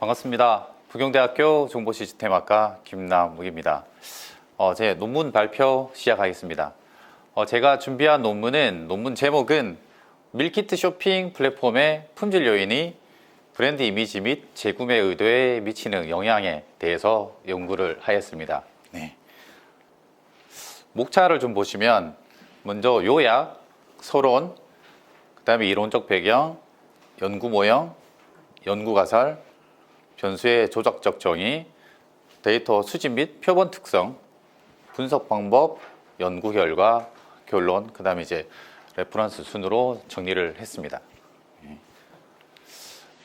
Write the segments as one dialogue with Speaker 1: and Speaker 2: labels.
Speaker 1: 반갑습니다. 부경대학교 정보시스템학과 김남욱입니다. 제 논문 발표 시작하겠습니다. 제가 준비한 논문 제목은 밀키트 쇼핑 플랫폼의 품질 요인이 브랜드 이미지 및 재구매 의도에 미치는 영향에 대해서 연구를 하였습니다. 네. 목차를 좀 보시면 먼저 요약, 서론, 그 다음에 이론적 배경, 연구 모형, 연구 가설, 변수의 조작적 정의, 데이터 수집 및 표본 특성, 분석 방법, 연구 결과, 결론, 그 다음에 이제 레퍼런스 순으로 정리를 했습니다.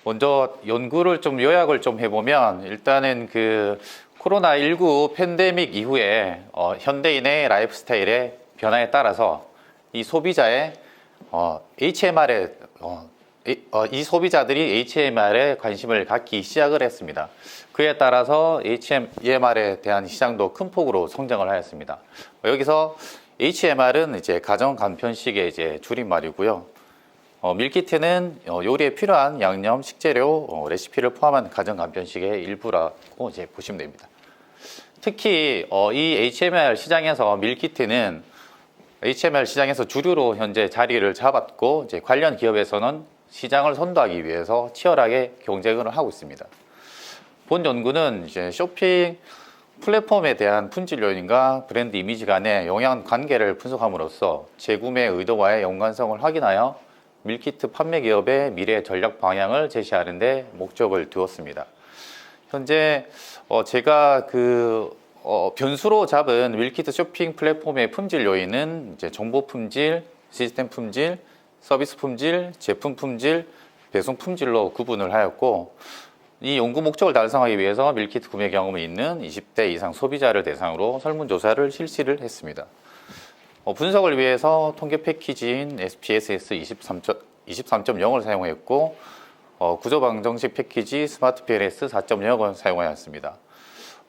Speaker 1: 먼저 연구를 좀 요약을 좀 해보면 일단은 그 코로나19 팬데믹 이후에 현대인의 라이프 스타일의 변화에 따라서 이 소비자의 HMR에 이 소비자들이 HMR에 관심을 갖기 시작을 했습니다. 그에 따라서 HMR에 대한 시장도 큰 폭으로 성장을 하였습니다. 여기서 HMR은 이제 가정 간편식의 이제 줄임말이고요. 밀키트는 요리에 필요한 양념, 식재료, 레시피를 포함한 가정 간편식의 일부라고 이제 보시면 됩니다. 특히 이 HMR 시장에서 밀키트는 HMR 시장에서 주류로 현재 자리를 잡았고 이제 관련 기업에서는 시장을 선도하기 위해서 치열하게 경쟁을 하고 있습니다. 본 연구는 이제 쇼핑 플랫폼에 대한 품질 요인과 브랜드 이미지 간의 영향 관계를 분석함으로써 재구매 의도와의 연관성을 확인하여 밀키트 판매 기업의 미래 전략 방향을 제시하는 데 목적을 두었습니다. 현재 제가 변수로 잡은 밀키트 쇼핑 플랫폼의 품질 요인은 이제 정보 품질, 시스템 품질, 서비스 품질, 제품 품질, 배송 품질로 구분을 하였고, 이 연구 목적을 달성하기 위해서 밀키트 구매 경험이 있는 20대 이상 소비자를 대상으로 설문조사를 실시를 했습니다. 분석을 위해서 통계 패키지인 SPSS 23.0을 사용했고, 구조 방정식 패키지 스마트 PLS 4.0을 사용하였습니다.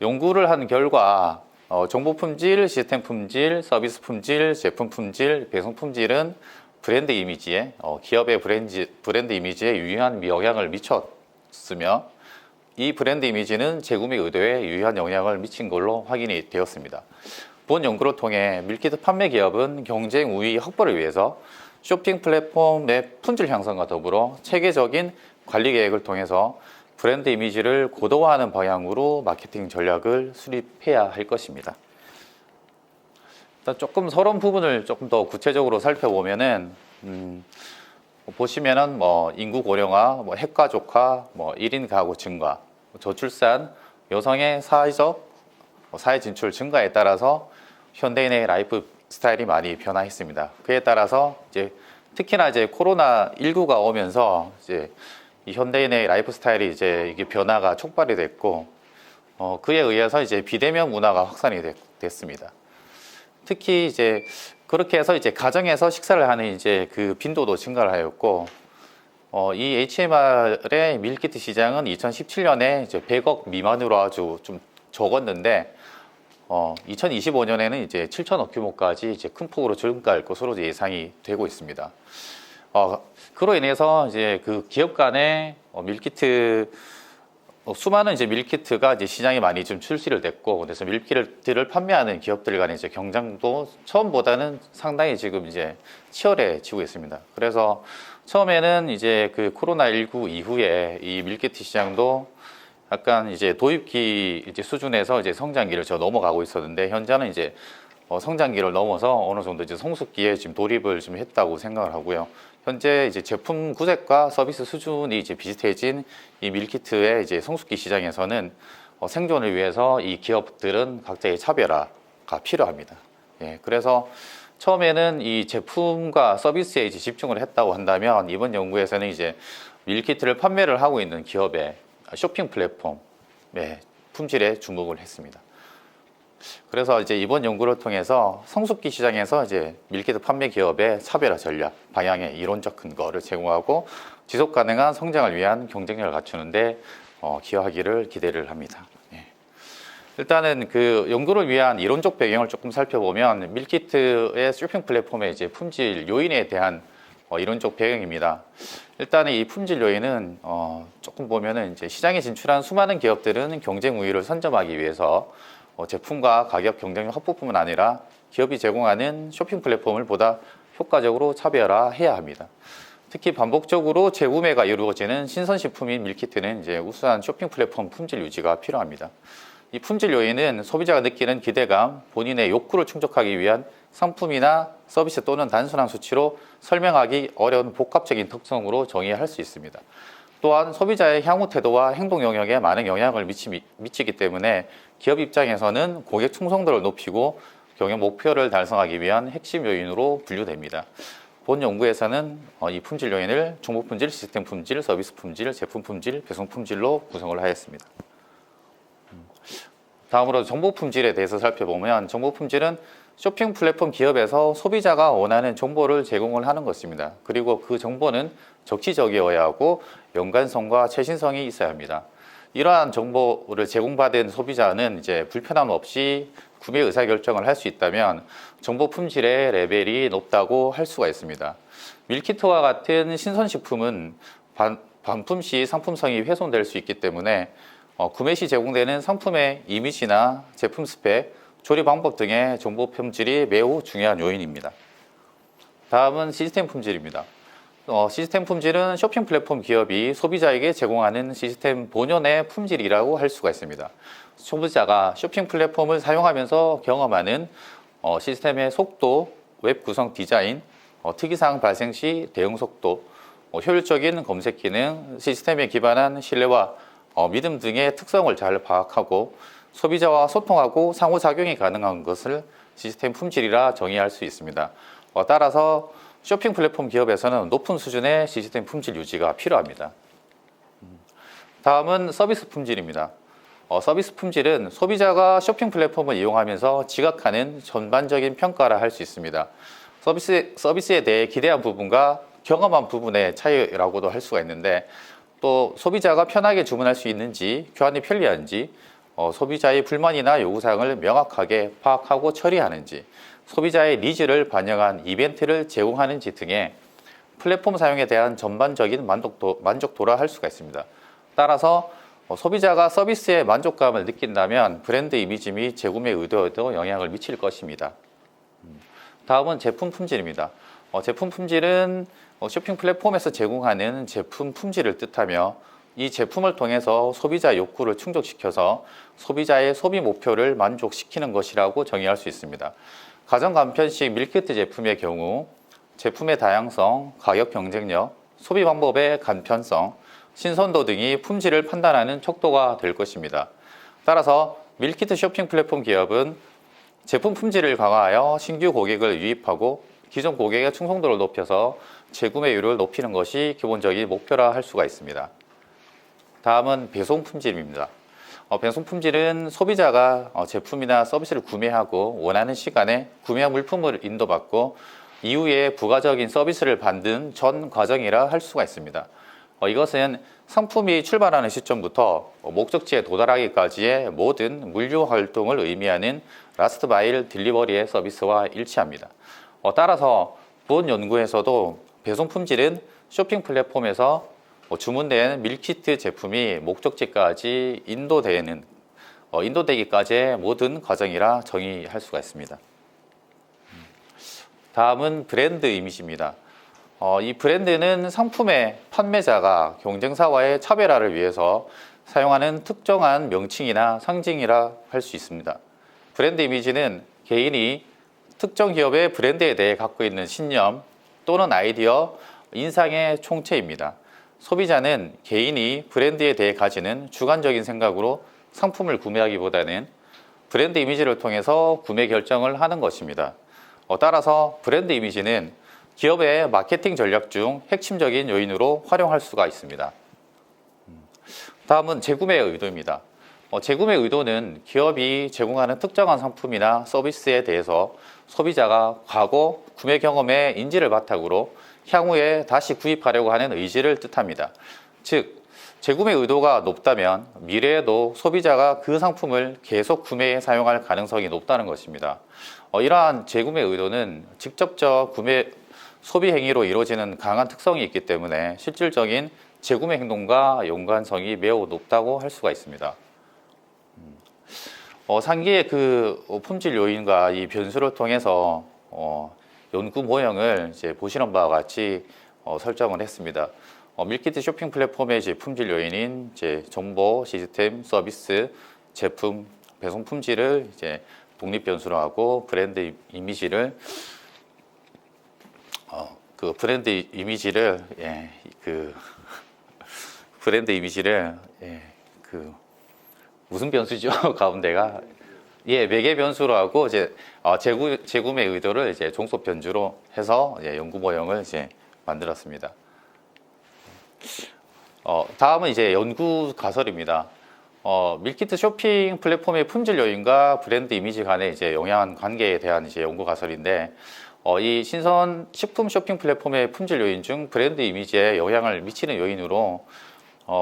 Speaker 1: 연구를 한 결과 정보 품질, 시스템 품질, 서비스 품질, 제품 품질, 배송 품질은 브랜드 이미지에 기업의 브랜드 이미지에 유의한 영향을 미쳤으며, 이 브랜드 이미지는 재구매 의도에 유의한 영향을 미친 걸로 확인이 되었습니다. 본 연구를 통해 밀키트 판매 기업은 경쟁 우위 확보를 위해서 쇼핑 플랫폼의 품질 향상과 더불어 체계적인 관리 계획을 통해서 브랜드 이미지를 고도화하는 방향으로 마케팅 전략을 수립해야 할 것입니다. 일단 조금 서론 부분을 조금 더 구체적으로 살펴보면은 보시면은 인구 고령화, 핵가족화, 1인 가구 증가, 저출산, 여성의 사회 진출 증가에 따라서 현대인의 라이프 스타일이 많이 변화했습니다. 그에 따라서 이제 특히나 이제 코로나19가 오면서 이제 이 현대인의 라이프 스타일이 이제 이게 변화가 촉발이 됐고, 그에 의해서 이제 비대면 문화가 확산이 됐습니다. 특히 이제 그렇게 해서 이제 가정에서 식사를 하는 이제 그 빈도도 증가를 하였고, 이 HMR의 밀키트 시장은 2017년에 이제 100억 미만으로 아주 좀 적었는데, 2025년에는 이제 7천억 규모까지 이제 큰 폭으로 증가할 것으로 예상이 되고 있습니다. 그로 인해서 이제 그 기업 간의 밀키트 수많은 이제 밀키트가 이제 시장에 많이 좀 출시를 됐고, 그래서 밀키트를 판매하는 기업들 간의 이제 경쟁도 처음보다는 상당히 지금 이제 치열해지고 있습니다. 그래서 처음에는 이제 그 코로나19 이후에 이 밀키트 시장도 약간 이제 도입기 이제 수준에서 이제 성장기를 넘어가고 있었는데, 현재는 이제 성장기를 넘어서 어느 정도 이제 성숙기에 지금 돌입을 좀 했다고 생각을 하고요. 현재 이제 제품 구색과 서비스 수준이 이제 비슷해진 이 밀키트의 이제 성숙기 시장에서는 생존을 위해서 이 기업들은 각자의 차별화가 필요합니다. 예, 그래서 처음에는 이 제품과 서비스에 이제 집중을 했다고 한다면, 이번 연구에서는 이제 밀키트를 판매를 하고 있는 기업의 쇼핑 플랫폼 품질에 주목을 했습니다. 그래서 이제 이번 연구를 통해서 성숙기 시장에서 이제 밀키트 판매 기업의 차별화 전략 방향의 이론적 근거를 제공하고 지속 가능한 성장을 위한 경쟁력을 갖추는데 기여하기를 기대를 합니다. 일단은 그 연구를 위한 이론적 배경을 조금 살펴보면, 밀키트의 쇼핑 플랫폼의 이제 품질 요인에 대한 이론적 배경입니다. 일단은 이 품질 요인은 조금 보면은 이제 시장에 진출한 수많은 기업들은 경쟁 우위를 선점하기 위해서 제품과 가격 경쟁력 확보뿐만 아니라 기업이 제공하는 쇼핑 플랫폼을 보다 효과적으로 차별화해야 합니다. 특히 반복적으로 재구매가 이루어지는 신선식품인 밀키트는 이제 우수한 쇼핑 플랫폼 품질 유지가 필요합니다. 이 품질 요인은 소비자가 느끼는 기대감, 본인의 욕구를 충족하기 위한 상품이나 서비스 또는 단순한 수치로 설명하기 어려운 복합적인 특성으로 정의할 수 있습니다. 또한 소비자의 향후 태도와 행동 영역에 많은 영향을 미치기 때문에 기업 입장에서는 고객 충성도를 높이고 경영 목표를 달성하기 위한 핵심 요인으로 분류됩니다. 본 연구에서는 이 품질 요인을 정보 품질, 시스템 품질, 서비스 품질, 제품 품질, 배송 품질로 구성을 하였습니다. 다음으로 정보 품질에 대해서 살펴보면 정보 품질은 쇼핑 플랫폼 기업에서 소비자가 원하는 정보를 제공을 하는 것입니다. 그리고 그 정보는 적시적이어야 하고 연관성과 최신성이 있어야 합니다. 이러한 정보를 제공받은 소비자는 이제 불편함 없이 구매 의사결정을 할 수 있다면 정보 품질의 레벨이 높다고 할 수가 있습니다. 밀키트와 같은 신선식품은 반품 시 상품성이 훼손될 수 있기 때문에 구매 시 제공되는 상품의 이미지나 제품 스펙, 조리 방법 등의 정보 품질이 매우 중요한 요인입니다. 다음은 시스템 품질입니다. 시스템 품질은 쇼핑 플랫폼 기업이 소비자에게 제공하는 시스템 본연의 품질이라고 할 수가 있습니다. 소비자가 쇼핑 플랫폼을 사용하면서 경험하는 시스템의 속도, 웹 구성 디자인, 특이사항 발생 시 대응 속도, 효율적인 검색 기능, 시스템에 기반한 신뢰와 믿음 등의 특성을 잘 파악하고 소비자와 소통하고 상호작용이 가능한 것을 시스템 품질이라 정의할 수 있습니다. 따라서 쇼핑 플랫폼 기업에서는 높은 수준의 시스템 품질 유지가 필요합니다. 다음은 서비스 품질입니다. 서비스 품질은 소비자가 쇼핑 플랫폼을 이용하면서 지각하는 전반적인 평가라 할 수 있습니다. 서비스에 대해 기대한 부분과 경험한 부분의 차이라고도 할 수가 있는데 또 소비자가 편하게 주문할 수 있는지, 교환이 편리한지, 소비자의 불만이나 요구사항을 명확하게 파악하고 처리하는지, 소비자의 니즈를 반영한 이벤트를 제공하는지 등의 플랫폼 사용에 대한 전반적인 만족도라 할 수가 있습니다. 따라서 소비자가 서비스의 만족감을 느낀다면 브랜드 이미지 및 재구매 의도에도 영향을 미칠 것입니다. 다음은 제품 품질입니다. 제품 품질은 쇼핑 플랫폼에서 제공하는 제품 품질을 뜻하며 이 제품을 통해서 소비자 욕구를 충족시켜서 소비자의 소비 목표를 만족시키는 것이라고 정의할 수 있습니다. 가정 간편식 밀키트 제품의 경우 제품의 다양성, 가격 경쟁력, 소비 방법의 간편성, 신선도 등이 품질을 판단하는 척도가 될 것입니다. 따라서 밀키트 쇼핑 플랫폼 기업은 제품 품질을 강화하여 신규 고객을 유입하고 기존 고객의 충성도를 높여서 재구매율을 높이는 것이 기본적인 목표라 할 수가 있습니다. 다음은 배송 품질입니다. 배송 품질은 소비자가 제품이나 서비스를 구매하고 원하는 시간에 구매한 물품을 인도받고 이후에 부가적인 서비스를 받는 전 과정이라 할 수가 있습니다. 이것은 상품이 출발하는 시점부터 목적지에 도달하기까지의 모든 물류 활동을 의미하는 라스트 마일 딜리버리의 서비스와 일치합니다. 따라서 본 연구에서도 배송 품질은 쇼핑 플랫폼에서 주문된 밀키트 제품이 목적지까지 인도되기까지의 모든 과정이라 정의할 수가 있습니다. 다음은 브랜드 이미지입니다. 이 브랜드는 상품의 판매자가 경쟁사와의 차별화를 위해서 사용하는 특정한 명칭이나 상징이라 할 수 있습니다. 브랜드 이미지는 개인이 특정 기업의 브랜드에 대해 갖고 있는 신념 또는 아이디어, 인상의 총체입니다. 소비자는 개인이 브랜드에 대해 가지는 주관적인 생각으로 상품을 구매하기보다는 브랜드 이미지를 통해서 구매 결정을 하는 것입니다. 따라서 브랜드 이미지는 기업의 마케팅 전략 중 핵심적인 요인으로 활용할 수가 있습니다. 다음은 재구매 의도입니다. 재구매 의도는 기업이 제공하는 특정한 상품이나 서비스에 대해서 소비자가 과거 구매 경험의 인지를 바탕으로 향후에 다시 구입하려고 하는 의지를 뜻합니다. 즉, 재구매 의도가 높다면 미래에도 소비자가 그 상품을 계속 구매해 사용할 가능성이 높다는 것입니다. 이러한 재구매 의도는 직접적 소비 행위로 이루어지는 강한 특성이 있기 때문에 실질적인 재구매 행동과 연관성이 매우 높다고 할 수가 있습니다. 상기의 그 품질 요인과 이 변수를 통해서 연구 모형을 이제 보시는 바와 같이 설정을 했습니다. 밀키트 쇼핑 플랫폼의 이제 품질 요인인 이제 정보, 시스템, 서비스, 제품, 배송 품질을 이제 독립 변수로 하고 브랜드 이미지를 그 브랜드 이미지를 무슨 변수죠? 가운데가 매개 변수로 하고 이제 재구매 의도를 이제 종속 변주로 해서 이제 연구 모형을 이제 만들었습니다. 다음은 이제 연구 가설입니다. 밀키트 쇼핑 플랫폼의 품질 요인과 브랜드 이미지 간의 이제 영향 관계에 대한 이제 연구 가설인데, 이 신선 식품 쇼핑 플랫폼의 품질 요인 중 브랜드 이미지에 영향을 미치는 요인으로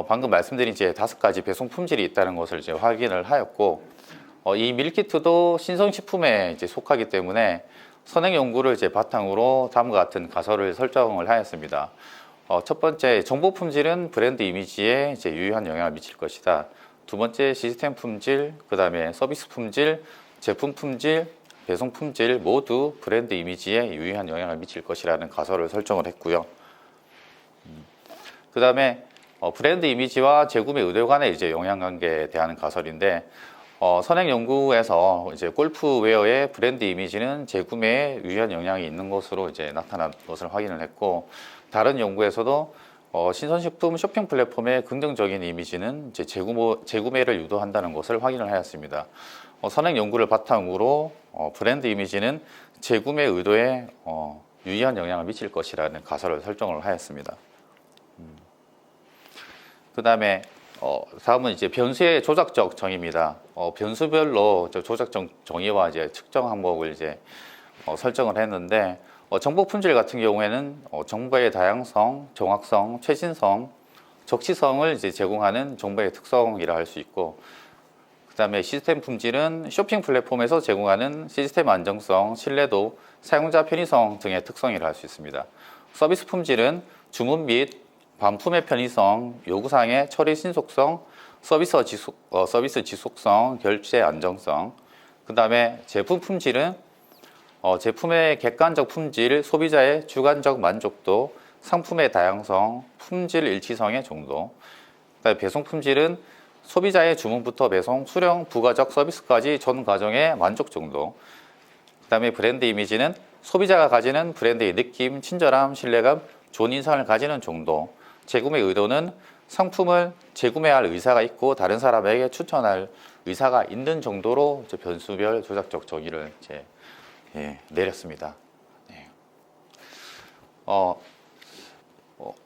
Speaker 1: 방금 말씀드린 이제 5가지 배송 품질이 있다는 것을 이제 확인을 하였고, 이 밀키트도 신선식품에 이제 속하기 때문에 선행 연구를 이제 바탕으로 다음과 같은 가설을 설정을 하였습니다. 첫 번째, 정보 품질은 브랜드 이미지에 이제 유의한 영향을 미칠 것이다. 두 번째, 시스템 품질, 그 다음에 서비스 품질, 제품 품질, 배송 품질 모두 브랜드 이미지에 유의한 영향을 미칠 것이라는 가설을 설정을 했고요. 그 다음에 브랜드 이미지와 재구매 의도 간의 이제 영향관계에 대한 가설인데, 선행 연구에서 이제 골프웨어의 브랜드 이미지는 재구매에 유의한 영향이 있는 것으로 이제 나타난 것을 확인을 했고, 다른 연구에서도 신선식품 쇼핑 플랫폼의 긍정적인 이미지는 이제 재구매를 유도한다는 것을 확인을 하였습니다. 선행 연구를 바탕으로 브랜드 이미지는 재구매 의도에 유의한 영향을 미칠 것이라는 가설을 설정을 하였습니다. 그 다음에 다음은 이제 변수의 조작적 정의입니다. 변수별로 조작적 정의와 이제 측정 항목을 이제 설정을 했는데, 정보 품질 같은 경우에는 정보의 다양성, 정확성, 최신성, 적시성을 이제 제공하는 정보의 특성이라 할 수 있고, 그 다음에 시스템 품질은 쇼핑 플랫폼에서 제공하는 시스템 안정성, 신뢰도, 사용자 편의성 등의 특성이라 할 수 있습니다. 서비스 품질은 주문 및 반품의 편의성, 요구사항의 처리 신속성, 서비스 지속성, 결제 안정성. 그 다음에 제품 품질은 제품의 객관적 품질, 소비자의 주관적 만족도, 상품의 다양성, 품질 일치성의 정도. 그다음에 배송 품질은 소비자의 주문부터 배송, 수령, 부가적 서비스까지 전 과정의 만족 정도. 그다음에 브랜드 이미지는 소비자가 가지는 브랜드의 느낌, 친절함, 신뢰감, 좋은 인상을 가지는 정도. 재구매 의도는 상품을 재구매할 의사가 있고 다른 사람에게 추천할 의사가 있는 정도로 변수별 조작적 정의를 이제 내렸습니다. 네.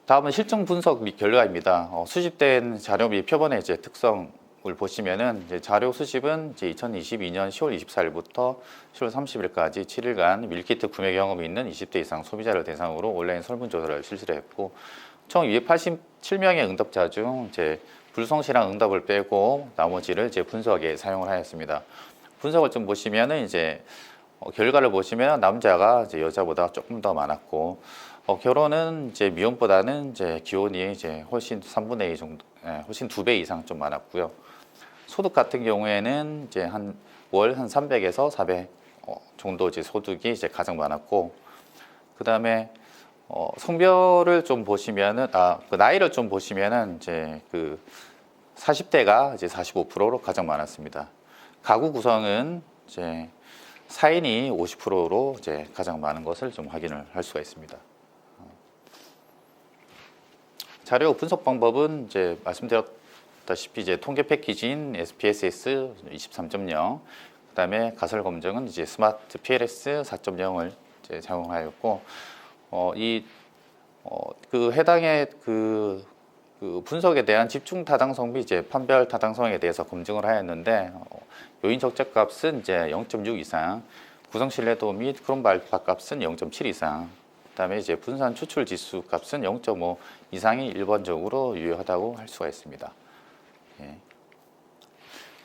Speaker 1: 다음은 실증 분석 및 결과입니다. 수집된 자료 및 표본의 이제 특성을 보시면은 이제 자료 수집은 이제 2022년 10월 24일부터 10월 30일까지 7일간 밀키트 구매 경험이 있는 20대 이상 소비자를 대상으로 온라인 설문조사를 실시를 했고, 총 287명의 응답자 중 이제 불성실한 응답을 빼고 나머지를 이제 분석에 사용을 하였습니다. 분석을 좀 보시면은 이제 결과를 보시면 남자가 이제 여자보다 조금 더 많았고, 결혼은 이제 미혼보다는 이제 기혼이 이제 훨씬 3분의 2 정도, 훨씬 2배 이상 좀 많았고요. 소득 같은 경우에는 이제 월 한 300에서 400 정도 이제 소득이 이제 가장 많았고, 그 다음에 성별을 좀 보시면은 그 나이를 좀 보시면은 이제 그 40대가 이제 45%로 가장 많았습니다. 가구 구성은 이제 4인이 50%로 이제 가장 많은 것을 좀 확인을 할 수가 있습니다. 자료 분석 방법은 이제 말씀드렸다시피 이제 통계 패키지인 SPSS 23.0, 그다음에 가설 검증은 이제 스마트 PLS 4.0을 이제 사용하였고, 그 해당의 그 분석에 대한 집중 타당성 및 이제 판별 타당성에 대해서 검증을 하였는데, 요인 적재 값은 이제 0.6 이상, 구성 신뢰도 및 크롬 발파 값은 0.7 이상, 그다음에 이제 분산 추출 지수 값은 0.5 이상이 일반적으로 유효하다고 할 수가 있습니다.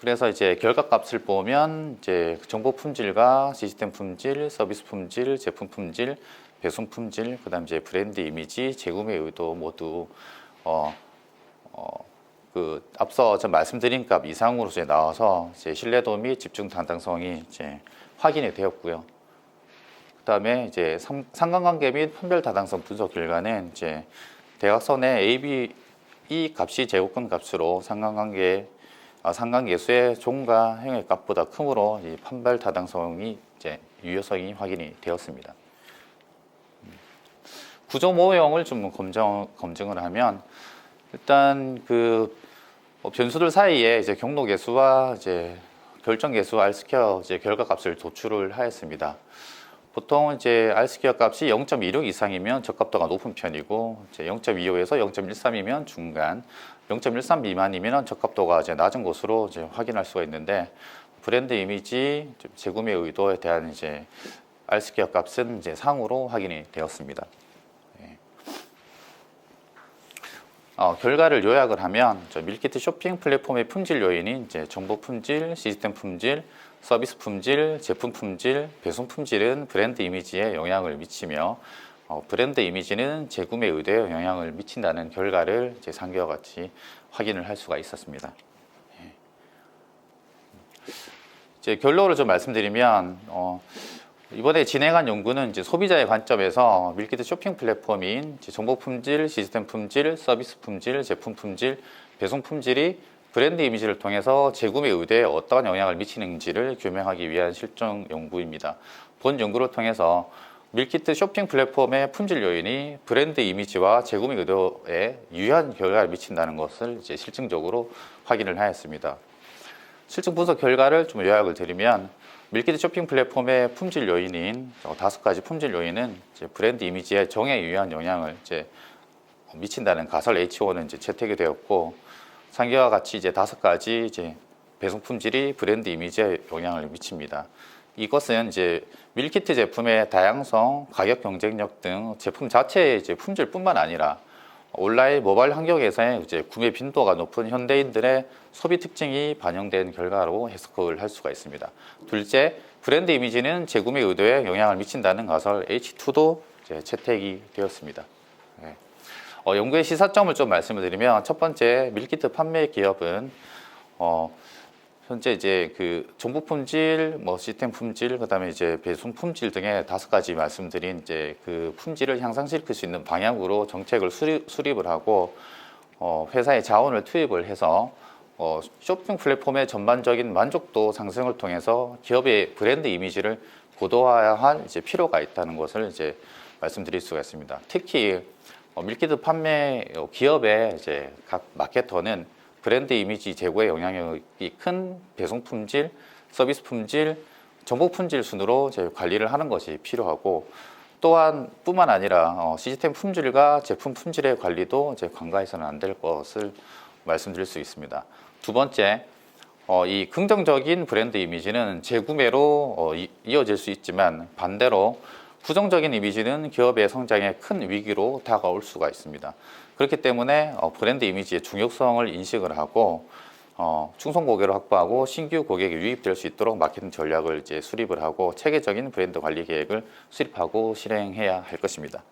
Speaker 1: 그래서 이제 결과 값을 보면 이제 정보 품질과 시스템 품질, 서비스 품질, 제품 품질, 배송 품질, 그다음 이제 브랜드 이미지, 재구매 의도 모두 앞서 좀 말씀드린 값 이상으로 이제 나와서 이제 신뢰도 및 집중 당당성이 이제 확인이 되었고요. 그다음에 이제 상관관계 및 판별 타당성 분석 결과는 이제 대각선의 AB 이 값이 제곱근 값으로 상관계수의 종과 행의 값보다 크므로 이 판별 타당성이 이제 유효성이 확인이 되었습니다. 구조 모형을 좀 검증을 하면 일단 그 변수들 사이에 이제 경로계수와 이제 결정계수 R스퀘어 이제 결과값을 도출을 하였습니다. 보통 이제 R스퀘어 값이 0.26 이상이면 적합도가 높은 편이고, 이제 0.25에서 0.13이면 중간, 0.13 미만이면 적합도가 이제 낮은 것으로 이제 확인할 수가 있는데, 브랜드 이미지, 재구매 의도에 대한 이제 R스퀘어 값은 이제 상으로 확인이 되었습니다. 결과를 요약을 하면 밀키트 쇼핑 플랫폼의 품질 요인이 이제 정보 품질, 시스템 품질, 서비스 품질, 제품 품질, 배송 품질은 브랜드 이미지에 영향을 미치며 브랜드 이미지는 재구매 의도에 영향을 미친다는 결과를 이제 상기와 같이 확인을 할 수가 있었습니다. 이제 결론을 좀 말씀드리면 이번에 진행한 연구는 이제 소비자의 관점에서 밀키트 쇼핑 플랫폼인 정보 품질, 시스템 품질, 서비스 품질, 제품 품질, 배송 품질이 브랜드 이미지를 통해서 재구매 의도에 어떠한 영향을 미치는지를 규명하기 위한 실증 연구입니다. 본 연구를 통해서 밀키트 쇼핑 플랫폼의 품질 요인이 브랜드 이미지와 재구매 의도에 유효한 결과를 미친다는 것을 이제 실증적으로 확인을 하였습니다. 실증 분석 결과를 좀 요약을 드리면 밀키트 쇼핑 플랫폼의 품질 요인인 5가지 품질 요인은 이제 브랜드 이미지의 정에 유효한 영향을 이제 미친다는 가설 H5는 이제 채택이 되었고, 상기와 같이 이제 5가지 이제 배송 품질이 브랜드 이미지에 영향을 미칩니다. 이것은 이제 밀키트 제품의 다양성, 가격 경쟁력 등 제품 자체의 이제 품질뿐만 아니라 온라인 모바일 환경에서의 이제 구매 빈도가 높은 현대인들의 소비 특징이 반영된 결과로 해석을 할 수가 있습니다. 둘째, 브랜드 이미지는 재구매 의도에 영향을 미친다는 가설 H2도 이제 채택이 되었습니다. 연구의 시사점을 좀 말씀을 드리면, 첫 번째, 밀키트 판매 기업은 현재 이제 그 정보 품질, 시스템 품질, 그다음에 이제 배송 품질 등의 5가지 말씀드린 이제 그 품질을 향상시킬 수 있는 방향으로 정책을 수립을 하고 회사의 자원을 투입을 해서 쇼핑 플랫폼의 전반적인 만족도 상승을 통해서 기업의 브랜드 이미지를 고도화할 이제 필요가 있다는 것을 이제 말씀드릴 수가 있습니다. 특히 밀키트 판매 기업의 이제 각 마케터는 브랜드 이미지 제고에 영향력이 큰 배송 품질, 서비스 품질, 정보 품질 순으로 이제 관리를 하는 것이 필요하고, 또한 뿐만 아니라 시스템 품질과 제품 품질의 관리도 이제 간과해서는 안 될 것을 말씀드릴 수 있습니다. 두 번째, 이 긍정적인 브랜드 이미지는 재구매로 이어질 수 있지만 반대로 부정적인 이미지는 기업의 성장에 큰 위기로 다가올 수가 있습니다. 그렇기 때문에 브랜드 이미지의 중요성을 인식을 하고 충성 고객을 확보하고 신규 고객이 유입될 수 있도록 마케팅 전략을 이제 수립을 하고 체계적인 브랜드 관리 계획을 수립하고 실행해야 할 것입니다.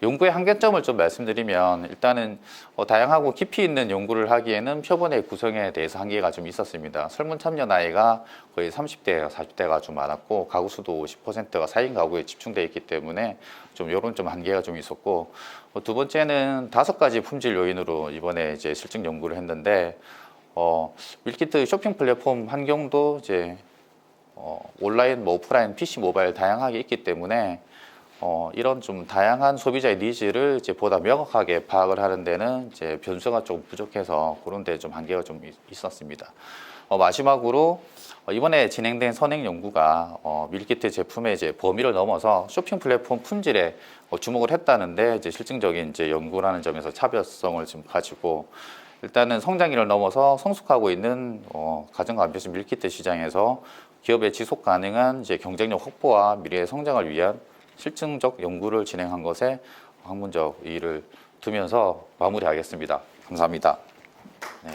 Speaker 1: 연구의 한계점을 좀 말씀드리면, 일단은 다양하고 깊이 있는 연구를 하기에는 표본의 구성에 대해서 한계가 좀 있었습니다. 설문 참여 나이가 거의 30대, 40대가 좀 많았고 가구 수도 50%가 4인 가구에 집중되어 있기 때문에 좀 이런 좀 한계가 좀 있었고, 두 번째는 5가지 품질 요인으로 이번에 이제 실증 연구를 했는데 밀키트 쇼핑 플랫폼 환경도 이제 온라인, 오프라인, PC, 모바일 다양하게 있기 때문에 이런 좀 다양한 소비자의 니즈를 이제 보다 명확하게 파악을 하는 데는 이제 변수가 좀 부족해서 그런 데 좀 한계가 좀 있었습니다. 마지막으로 이번에 진행된 선행 연구가 밀키트 제품의 이제 범위를 넘어서 쇼핑 플랫폼 품질에 주목을 했다는데 이제 실증적인 이제 연구라는 점에서 차별성을 좀 가지고, 일단은 성장기를 넘어서 성숙하고 있는 가정과 안표시 밀키트 시장에서 기업의 지속 가능한 이제 경쟁력 확보와 미래의 성장을 위한 실증적 연구를 진행한 것에 학문적 의의를 두면서 마무리하겠습니다. 감사합니다. 네.